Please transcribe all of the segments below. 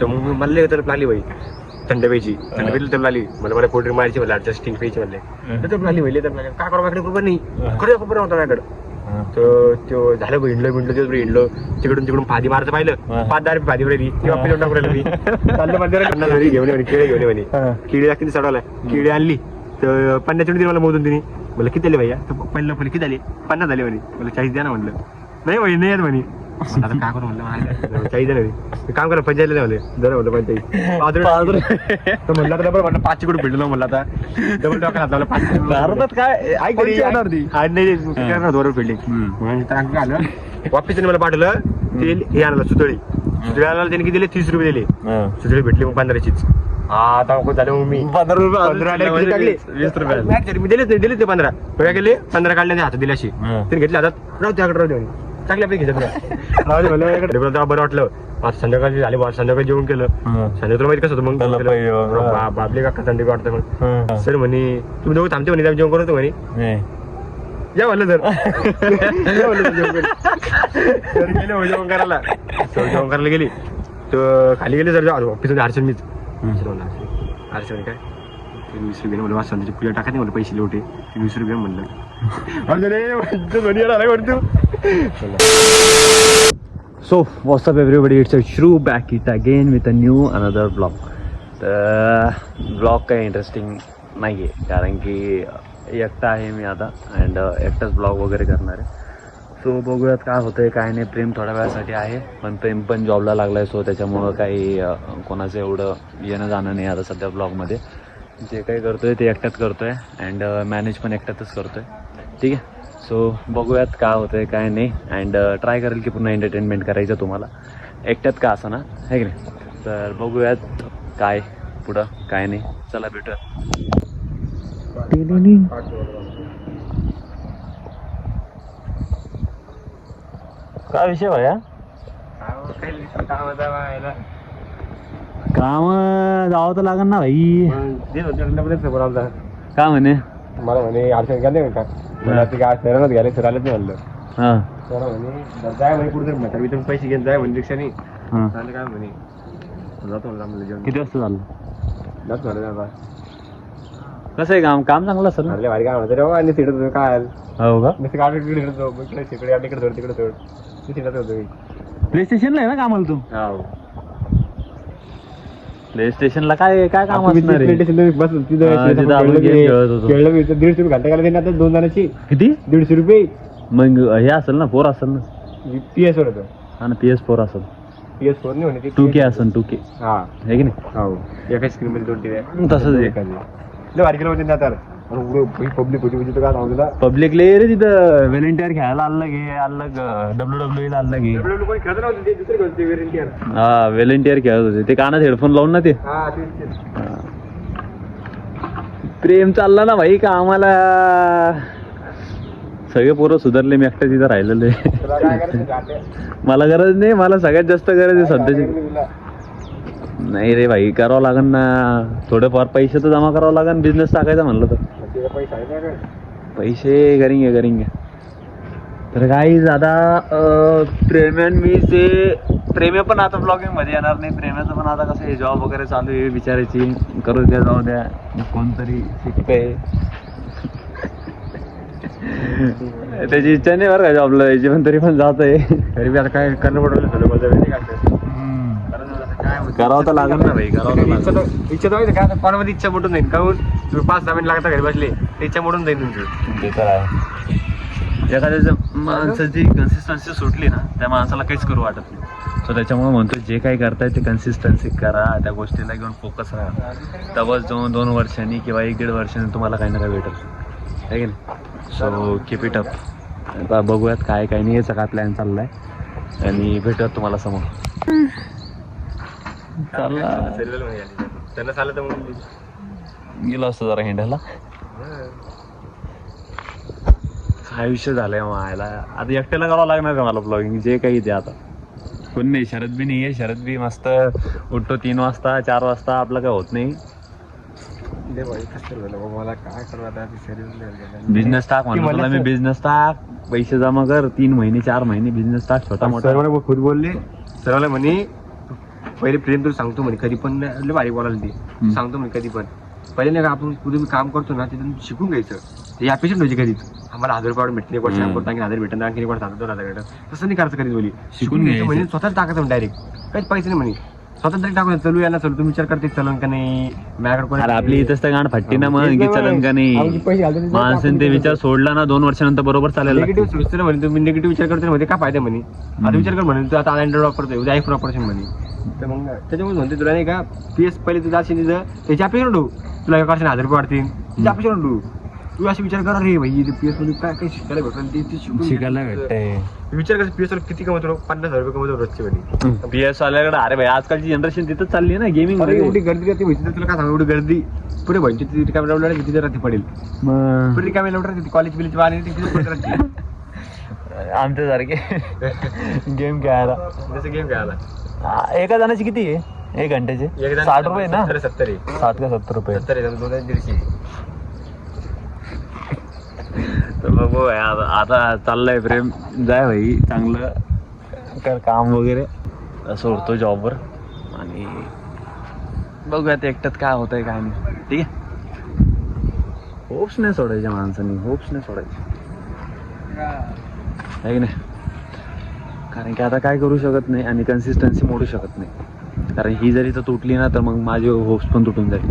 तर मग मला लय तरफ लागली बाई थंड प्यायची थंड प्यायची तर लागली मला कोल्ड ड्रिंक मारायची मला स्टिंग प्यायची म्हणले तर लागली बाई तर काय करा माझ्याकडे कृपा नाही खरं कृपा नव्हता माझ्याकडे तर तो झालं हिंडलो दिवसभर हिंडलो तिकडून फादी मारायचं पाहिलं 5 10 फादी उडली चाललं घेऊन केळे घेऊन म्हणे किडी लागते चढवला किडी आणली तर 50 दिली मला मोजून तिने मला किती आले भैया तर पहिलं किती आले 50 झाले म्हणे मला 40 द्या ना म्हणलं नाही भाई नाही म्हणे आता काय करू म्हणलं 40 द्या नाही काम करा 45 झाले जरा म्हणलं 45 तर म्हणलं तर बरं म्हटलं 5 कुठे भेटलो म्हणलं आता डबल टॉक हाताला 5 काय दोर फिल्डिंग आलं वापिस मला पाठवलं ते हे आणलं सुतळी आणायला त्यांनी किती दिले 30 रुपये दिले सुतळी भेटली मग 15चीच आता झालं मग मी 15 टाकले 20 रुपये मी दिले ते 15 काय केले 15 काढले हातात दिले अशी त्यांनी घेतले हातात राहू त्याकडे राहू चांगल्या पैकी घेतलं बरं वाटलं आज संध्याकाळी झाले संध्याकाळी जेवण केलं संध्याकाळी माहिती कसं होतं मग बाबले काका संध्याकाळी वाटतं मग सर म्हणे तुम्ही दोघं थांबते म्हणे जेवण करतो म्हणे या म्हणलं सर गेले जेवण करायला जेवण करायला गेली तर खाली गेले सर ऑफिस हर्षण मीच हर्षण काय 20 रुपये म्हणलं संध्याची पूजा टाका नाही म्हणलं पैसे लोटे 20 रुपये म्हणलं So, what's up everybody, it's Shru back it again with a new another vlog. तर ब्लॉग काही इंटरेस्टिंग नाही आहे कारण की एकटा आहे मी आता अँड एकटाच ब्लॉग वगैरे करणार आहे. सो बघूयात काय होतं आहे काय नाही. प्रेम थोड्या वेळासाठी आहे पण प्रेम पण जॉबला लागला आहे सो त्याच्यामुळं काही कोणाचं एवढं येणं जाणं नाही आता सध्या ब्लॉगमध्ये. जे काही करतो आहे ते एकट्यात करतो आहे अँड मॅनेज पण एकट्यातच करतो आहे. ठीक आहे. सो बघूयात काय होतं आहे काय नाही अँड ट्राय करेल की पुन्हा एंटरटेनमेंट करायचं तुम्हाला एकट्यात का असं ना आहे की नाही. तर बघूयात काय पुढं काय नाही. चला भेटूया. काय विषय भाया काम जावं तर लागेल ना भाई. का म्हणे मला म्हणे अडचण घ्यायला का मला ते काय शहरात घ्यायला सर आलेच नाही म्हणलं. हां सर म्हणे जाय म्हणे कुठे म्हातारी तुम्ही पैसे घेऊन जाय म्हणे रिक्षाने काय म्हणे जातो म्हणलं जेवण. किती वाजता झालं जातो म्हणलं आता कसं आहे काम काम चांगलं असेल ना. आपल्या भारी काय म्हणतो रे आणि तिकडे काय हो का. नुसतं गाडी तिकडे इकडे तिकडे तिकडे सोड तिकडे सोड मी तिकडे होतो. प्ले स्टेशनला आहे ना कामाला तू. हो प्ले स्टेशनला काय काय काम असणार आहे. बस खेळलं मी 150 रुपये घंटा करायला आता 2 जणांची किती 150 रुपये. मग हे असेल ना 4 असेल ना. PS वर होतं. हा ना PS4 असेल. PS4 नाही म्हणे 2K असेल 2K हा आहे की नाही. हो एका स्क्रीन मध्ये 2 TV तसंच आहे. भारी केलं होते आता पब्लिक होती काय सांगू पब्लिक ले रे तिथं व्हॉलंटियर खेळायला अलग WWE ला अलग आहे. हा व्हॉलंटियर खेळत होते ते कानात हेडफोन लावून ना ते. प्रेम चालला ना भाई का आम्हाला सगळे पोरं सुधारले मी एकटा तिथं राहिलेलं आहे. मला गरज नाही मला सगळ्यात जास्त गरज आहे सध्याची. नाही रे भाई करावं लागेल ना थोडेफार पैसे तर जमा करावं लागेल बिझनेस टाकायचा म्हणलं तर. पैसे करेंगे तर काही आता प्रेमे पण आता ब्लॉगिंग मध्ये येणार नाही. प्रेमाचं पण आता कसं हे जॉब वगैरे चालू आहे विचारायची करू द्या जाऊ द्या कोणतरी शिकतंय. त्याची इच्छा नाही बरं का जॉबला यायची पण तरी पण जात आहे. तरी बी आता काय करणं पडलं करावं तर लागेल ना भाई करावं. इच्छा तर काय कोणामध्ये इच्छा मोठून जाईल काहून तुम्ही 5-6 मिनिट लागता घरी बसले इच्छा मोठून जाईल तुमची. ते तर आहे. एखाद्या माणसाची कन्सिस्टन्सी सुटली ना त्या माणसाला काहीच करू वाटत नाही. सो त्याच्यामुळे म्हणतो जे काही करताय ते कन्सिस्टन्सी करा त्या गोष्टीला घेऊन फोकस राहा. तेव्हाच जाऊन 2 वर्षांनी किंवा 1-1.5 वर्षांनी तुम्हाला काही ना काही भेटेल आहे की नाही. So keep it up. आता बघूयात काय काय नाही याचा काय प्लॅन चाललाय आणि भेटूयात तुम्हाला समोर. त्यांना चाललं तर मग गेलो असतो जरा हिंडायला. काय विषय झालाय मायला आता एकट्याला करावं लागणार का मला ब्लॉगिंग जे काही ते आता कोण नाही. शरद बी नाही आहे. शरद बी मस्त उठतो 3 वाजता 4 वाजता आपलं काय होत नाही. मला काय करू आता बिझनेस टाक म्हणलं मी बिझनेस टाक पैसे जमा कर 3 महिने 4 महिने बिझनेस टाक छोटा मोठा. खुद बोलले सर म्हणे पहिले प्रेम तुला सांगतो म्हणे कधी पण लय भारी बोलायला ते सांगतो म्हणे कधी पण पहिले नाही का आपण कुठे काम करतो ना तिथून शिकून घ्यायचं हे अपेक्षा नव्हती कधीच आम्हाला 1000 रुपये भेटले एक वर्ष काम करतो आणखी 1000 भेटत आणखी एक वर्ष 2,000 भेटत तसं नाही करायचं कधी बोली शिकून घ्यायचं म्हणजे स्वतःच टाकायचं डायरेक्ट काहीच पैसे नाही म्हणे स्वतंत्र टाकून चलू याला चलू तुम्ही विचार करते चलन का नाही माझ्याकडे अरे आपली इथंच तर गाण फट्टी ना मग की चलन का नाही माणसाने ते विचार सोडला ना 2 वर्षानंतर बरोबर चालेल निगेटिव्ह सोचतो ना म्हणे तुम्ही निगेटिव्ह विचार करतो म्हणजे काय फायदा म्हणे आता विचार कर म्हणे तू आता अँड्रॉइड वापरतोय उद्या आयफोन वापरशील म्हणे तर मग त्याच्यामुळे म्हणते तुला नाही का PS पहिले तू जाशील तिथं त्याची अपेक्षा नको तुला एका वर्षाने 1000 रुपये वाढतील त्याची अपेक्षा नको तू असे विचार कर रे भाई PS मध्ये काय काय शिकायला भेटेल ते शिकायला भेटतंय विचार कर PS वर किती कमवतो 50,000 रुपये कमवतो रोजचे म्हणे PS वाल्याकडे अरे भाई आजकालची जनरेशन तिथंच चालली आहे ना गेमिंग एवढी गर्दी राहते माहिती तुला काय सांगू एवढी गर्दी पुढे भाई तिथे कॅमेरा लावला किती राहते पडेल पुढे कॅमेरा लावला कॉलेज बिलेज वाले तिथे राहते आमच्यासारखे गेम खेळायला जसं गेम खेळायला एका जणाची किती आहे 1 घंट्याचे 60 रुपये ना 70 आहे 60 का 70 रुपये 70 आहे 2,150 तर बघू आता चाललंय प्रेम जाय भाई चांगलं कर काम वगैरे सोडतो जॉबवर आणि बघूयात एकट्यात काय होतंय काय नाही ठीक आहे होप्स नाही सोडायच्या माणसांनी होप्स नाही सोडायचे आहे की नाही कारण की आता काय करू शकत नाही आणि कन्सिस्टन्सी मोडू शकत नाही कारण ही जरी तर तुटली ना तर मग माझे होप्स पण तुटून जाईल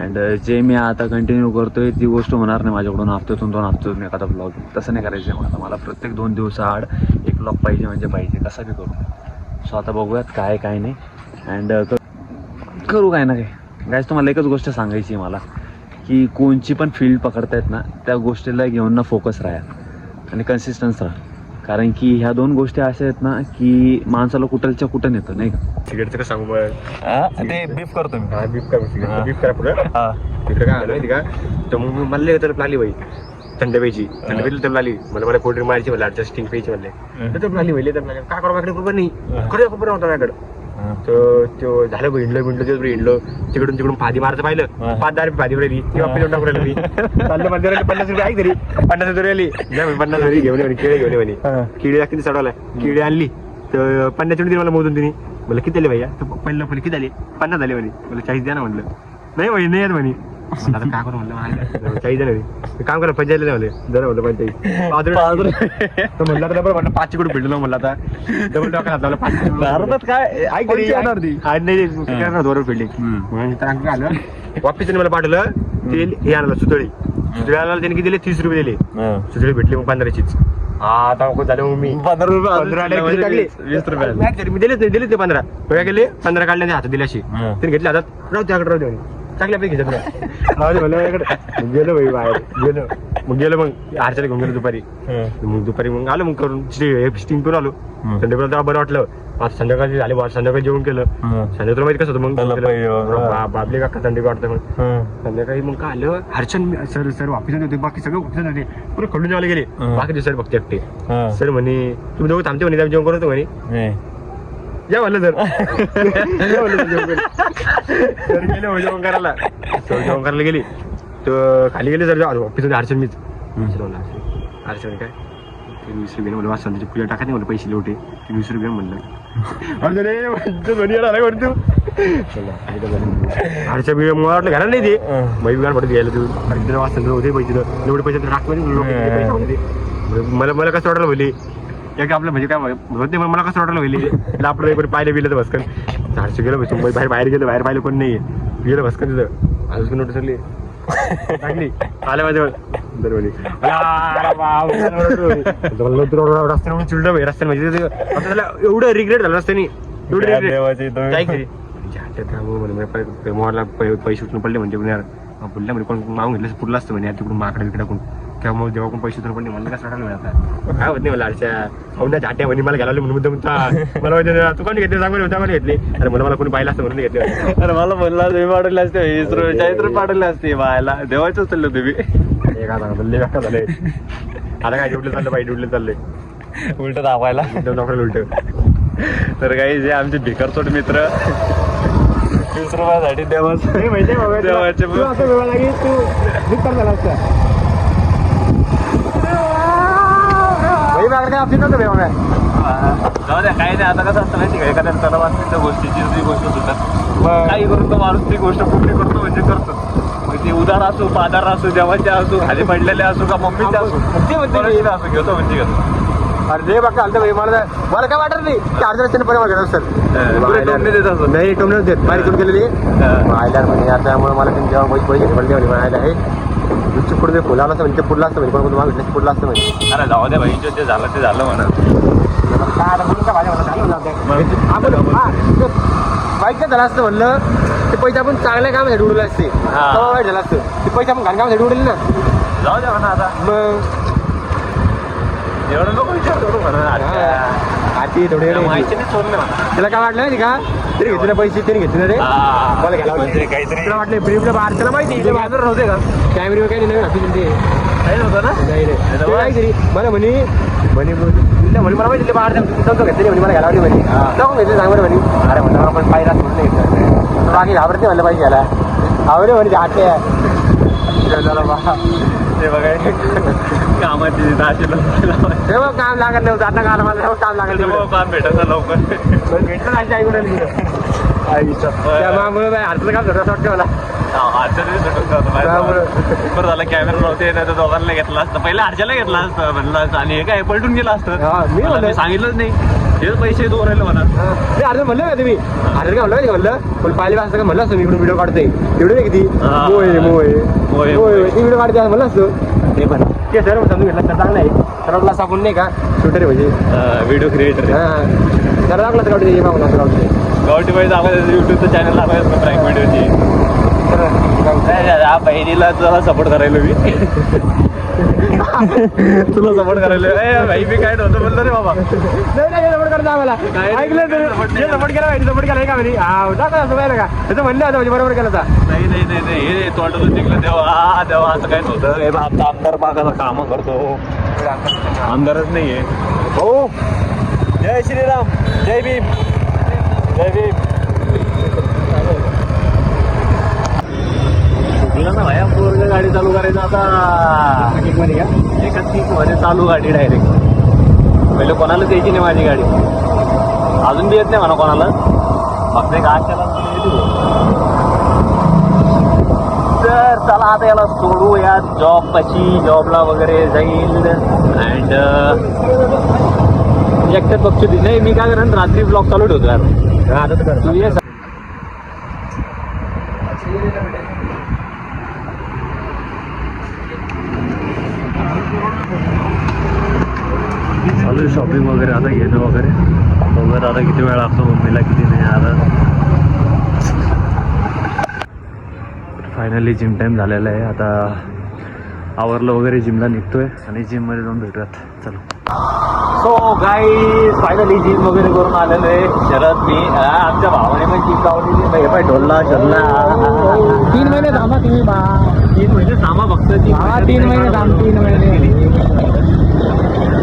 अँड जे मी आता कंटिन्यू करतोय ती गोष्ट होणार नाही माझ्याकडून हफ्त्यातून 2 हफ्त्यातून एखादा ब्लॉग तसं नाही करायचं मला प्रत्येक 2 दिवसाआड एक ब्लॉग पाहिजे म्हणजे पाहिजे कसा बी करू सो आता बघूयात काय काय नाही अँड करू काय ना काय गाईज तुम्हाला एकच गोष्ट सांगायची आहे मला की कोणची पण फील्ड पकडतायत ना त्या गोष्टीला घेऊन ना फोकस राहा आणि कन्सिस्टन्स राहा कारण की ह्या 2 गोष्टी अशा आहेत ना की माणसाला कुठलच्या कुठं नेतं नाही का सिगरेटचं कसं सांगू बघ ते बीफ करतो मी बीफ करा सिगरेट बीफ करा पुढे तिकडे काय आलं माहिती का तर मग मला तर लागली बाई थंड प्यायची थंड प्यायची तर लागली मला कोल्ड्रिंक मारायची मला आजच्या स्टिंग प्यायची म्हणले तर लागली पहिले तर काय करा माझ्याकडे कुठं नाही खरं कुठं नव्हतं माझ्याकडे तर तो झालं हिंडलं ते हिंडलो तिकडून फादी मारायचं पाहिलं 5-10 रुपये फादी राहिली ती वापस टाकून राहिली चाललं मध्ये 50 रुपये आहे तरी 50 रुपये राहिली नाही 50 रुपये घेऊन म्हणे केळे घेऊन म्हणे किडी किती चढवला किडी आणली तर 50 दिली मला मोजून तिने मला किती आले भैया तर पहिलं किती आले 50 झाले म्हणे मला 40 द्या ना म्हणलं नाही भाई नाही येत म्हणे आता काय करू म्हणलं 40 द्या नाही काम करा 45 नाही म्हणले जरा म्हणलं 45 तर म्हणलं तर बरं म्हणलं 5 कुठे भेटलो म्हणलं आता डबल डॉक हात 5 काय दोर फिल्डिंग आलं वापिस मला पाठवलं ते हे आणलं सुतळी आणलं त्याने किती दिले 30 रुपये दिले सुतळी भेटली मग 15चीच आता झालं मग मी 15 टाकले 20 रुपये मी दिले ते 15 काय केले 15 काढले हातात दिल्याशी त्याने घेतले हातात राहू त्याकडे राहू दे चांगल्या पैकी घेतलं गेलो भाई बाहेर गेलो मग हारच्याला घेऊन गेलो दुपारी मग आलो मग करून स्टिंग करून आलो संध्याकाळी तेव्हा बरं वाटलं आता संध्याकाळी झाले संध्याकाळी जेवण केलं संध्याकाळी माहिती कसं होतं मग बाबले काका संध्याकाळी वाटतं मग संध्याकाळी मग काय आलं हर्षन सर ऑफिसात होते बाकी सगळं ऑफिसात होते पुरे खंडून जेवायला गेले बाकी सर बघते एकटे सर म्हणे तुम्ही दोघं थांबते म्हणे जेवण करतो म्हणे या म्हणलं सर गेले जेवण करायला गेली तर खाली गेले सर ऑफिस मध्ये हर्षण मीच हर्षण काय 20 रुपये मला वाचून त्याची पूजा टाकायची मला पैसे लोटे 20 रुपये म्हणलं हर्षा बिळ मला वाटलं घराला नाही ते मग बिघाड पडत घ्यायला तू वाचन होते पैसे एवढे पैसे टाकले मला कसं वाटलं बोलली एक आपलं म्हणजे काय होते मला कसं वाटलं होईल आपलं एक पाहिलं बिलं तर भस्कन 400 गेलं मुंबई बाहेर गेलं बाहेर पाहिलं कोण नाही गेलं भस्कन तिथं अजून नोटीस लागली टाकली आल्या माझ्या दरवाजी रस्त्याने चिडलं भाई रस्त्याने म्हणजे त्याला एवढं रिग्रेट झालं रस्त्याने एवढं रिग्रेट काय खरी मोहरला पैसे उठून पडले म्हणजे बोलल्या म्हणजे कोण मागून घेतलं पुरलं असतं म्हणजे तिकडून माकडे विकडाकून तेव्हा मग जेव्हा कोण पैसे उतरून पडले मला कसं वाटायला मिळाला काय होत नाही मला अडच्या झाट्या म्हणे मला घालावले म्हणून मला तू कोणी घेतले सांग होता मला घेतले अरे मला कोणी पाहिलं असतं म्हणून घेतले अरे मला म्हणलं तुम्ही पाठवले असते 20 रुपये 40 रुपये पाठवले असते बायला देवायचं चाललं तुम्ही एका झालंय आता काय उठलं चाललं पाहिजे उठलं चाललंय उलट दाखवायला उलट तर काही जे आमचे भिकारचोट मित्र 20 रुपयासाठी देवाचे काय जाऊ द्या काही नाही. आता कसं असतं माहिती का, एखाद्या त्याला वाटते त्या गोष्टीची जी गोष्ट सुद्धा काही करून तो माणूस ती गोष्ट पूर्ण करतो म्हणजे करतो. मग ती उदार असो, पादार असो, देवाच्या असो, खाली पडलेले असो का मम्मीच्या असो, ते म्हणजे असो घेतो म्हणजे घेतो. अरे जे बघा आलतं भाई, मला काय वाटत नाही चार्जर असते बरं वाटत सर देत असो नाही टोमनेच देत बारीक करून केलेली मायला म्हणजे आता त्यामुळे मला जेव्हा पैसे पडले म्हणजे म्हणायला आहे तुमची पुढे फुला असतं म्हणजे पुढला असतं म्हणजे पण तुम्हाला पुढला असतं म्हणजे अरे जाऊ द्या भाई, जे झालं ते झालं म्हणा. काय आता म्हणून का माझ्या वाईट झालं असतं म्हणलं ते पैसे आपण चांगल्या कामासाठी उडवले असते तेव्हा वाईट झालं असतं ते पैसे आपण घाण कामासाठी उडवले ना. जाऊ द्या म्हणा आता. मग एवढं नको विचार करू म्हणा. आधी थोडे माहिती नाही सोडलं म्हणा. त्याला काय वाटलं माहिती का तरी घेतले ना पैसे तरी घेतले ना रे मला घ्यायला म्हणजे काहीतरी तुला वाटलं ब्रीफला बाहेर त्याला माहिती इथे बाजार नव्हते का? कॅमेरे काही नाही ऑफिस ते काही नव्हतं ना. नाही रे नाही तर ते काहीतरी मला म्हणे मला माहिती बाहेर जाऊन घेतले म्हणे मला घ्यायला आवडली म्हणे जाऊन घेतले सांग बरं म्हणे अरे म्हणलं आपण पाहिजे असं म्हणून घेतलं बाकी घाबरते म्हणलं पाहिजे घ्यायला आवडे म्हणे हाटे ते बघाय कामाची असे तेव्हा काम लागत नव्हतं आता काल मला तेव्हा काम लागत नव्हतं काम भेटत लवकर भेटलं नाही आई म्हणून त्यामुळे अर्थ काम धरत वाटतं मला बरं झालं कॅमेरा नव्हते नाही तर दोघांना घेतला असतं. पहिलं अर्जाला घेतला असतं म्हणलं असतं आणि हे काय पलटून गेलं असतं. मी म्हणलं सांगितलंच नाही हेच पैसे दोन राहिले म्हणा. मी अर्ज म्हणलं का तुम्ही अर्ज काय म्हणलं म्हणलं पण पाहिले असतं का म्हणलं असतं मी इकडून व्हिडिओ काढतोय तेवढे नाही किती मोय ती व्हिडिओ काढते म्हणलं असतं ते पण ते सर समजून घेतलं तर चांगलं आहे सर्वांना आपण नाही का शूटर म्हणजे व्हिडिओ क्रिएटर हां जरा लागलं तर काढते मागून असं काढते गावठी पाहिजे आपण युट्यूबचं चॅनल लावायचं प्राईम व्हिडिओची. बहिणीला तुला सपोर्ट करायला मी तुला सपोर्ट करायला भाई मी काय नव्हतं बोललो रे बाबा. नाही सपोर्ट करतो आम्हाला ऐकलं सपोर्ट केला माहिती सपोर्ट केला का म्हणे टाका असं पाहिलं का त्याचं म्हणलं होतं म्हणजे बरोबर केलं होता. नाही हे तोंडातून निघलं तेव्हा असं काय नव्हतं. आमचा आमदार मागाला कामं करतो आमदारच नाहीये. हो जय श्रीराम जय भीम जय भीम. ना भाया पूर्ण गाडी चालू करायचं आता मध्ये का एकाच किक मध्ये चालू गाडी डायरेक्ट. पहिले कोणालाच यायची नाही माझी गाडी अजून बी येत नाही म्हणा कोणाला फक्त एक आशाला तर चला आता याला सोडू या जॉब पाशी जॉबला वगैरे जाईल अँड एकट्यात बघतो ती नाही मी काय करेन रात्री ब्लॉग चालू ठेवतो यार. आता तर तू ये चालू शॉपिंग वगैरे आता घेणं वगैरे बघत आता किती वेळ लागतो मम्मीला किती नाही आता. फायनली जिम टाईम झालेला आहे आता आवरलं वगैरे जिमला निघतोय आणि जिममध्ये जाऊन भेटूयात. चलो सो गाईज फायनली जिम वगैरे करून आलेलो आहे. शरद मी आमच्या भावाने पण जिम लावलेली हे पाय ढोलला शोधला 3 महिने थांबा तुम्ही 3 महिने थांबा फक्त 3 महिने थांब 3 महिने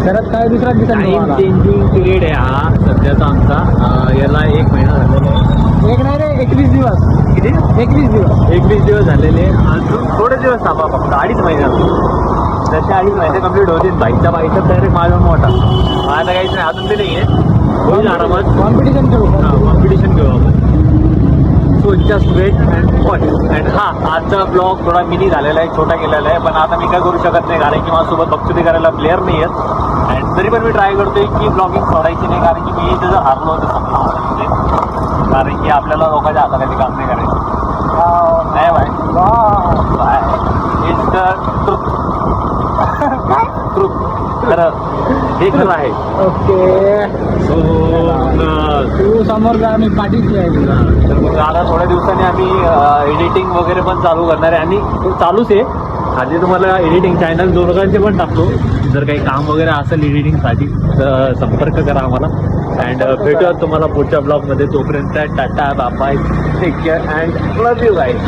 शरद काय दुसरा टाइम चेंजिंग पिरियड आहे हा सध्याचा आमचा. याला 1 महिना झालेला आहे. एक नाही रे 21 दिवस किती 21 दिवस झालेले. अजून थोडे दिवस थांबा फक्त 2.5 महिन्यात जसे 2.5 महिने कंप्लीट होतील. बाईकचा डायरेक्ट माझा मोठा आता काहीच नाही अजून ते नाही आहे होईल आरामात. कॉम्पिटिशन घेऊ कॉम्पिटिशन घेऊ आपण. So just wait and watch. And आजचा ब्लॉग थोडा मिनी झालेला आहे छोटा केलेला आहे पण आता मी काय करू शकत नाही कारण की माझ्यासोबत बक्षुदी करायला प्लेअर नाही आहेत. अँड तरी पण मी ट्राय करतोय की ब्लॉगिंग सोडायची नाही कारण की मी त्याचं हारलो होतं समजा कारण की आपल्याला लोकांच्या हाताखाली काम नाही करायचं. नाही बाय इट्स द ट्रुथ खरं हे खरं आहे. ओके सो तू समोर जा मी पाठीशी आहे तुला. तर मग आता थोड्या दिवसांनी आम्ही एडिटिंग वगैरे पण चालू करणार आहे आणि तो चालूच आहे. आधी तुम्हाला एडिटिंग चॅनल दोघांचे पण टाकतो जर काही काम वगैरे असेल एडिटिंगसाठी तर संपर्क करा आम्हाला. अँड भेटूयात तुम्हाला पुढच्या ब्लॉगमध्ये. तोपर्यंत tata bye take care and love you guys.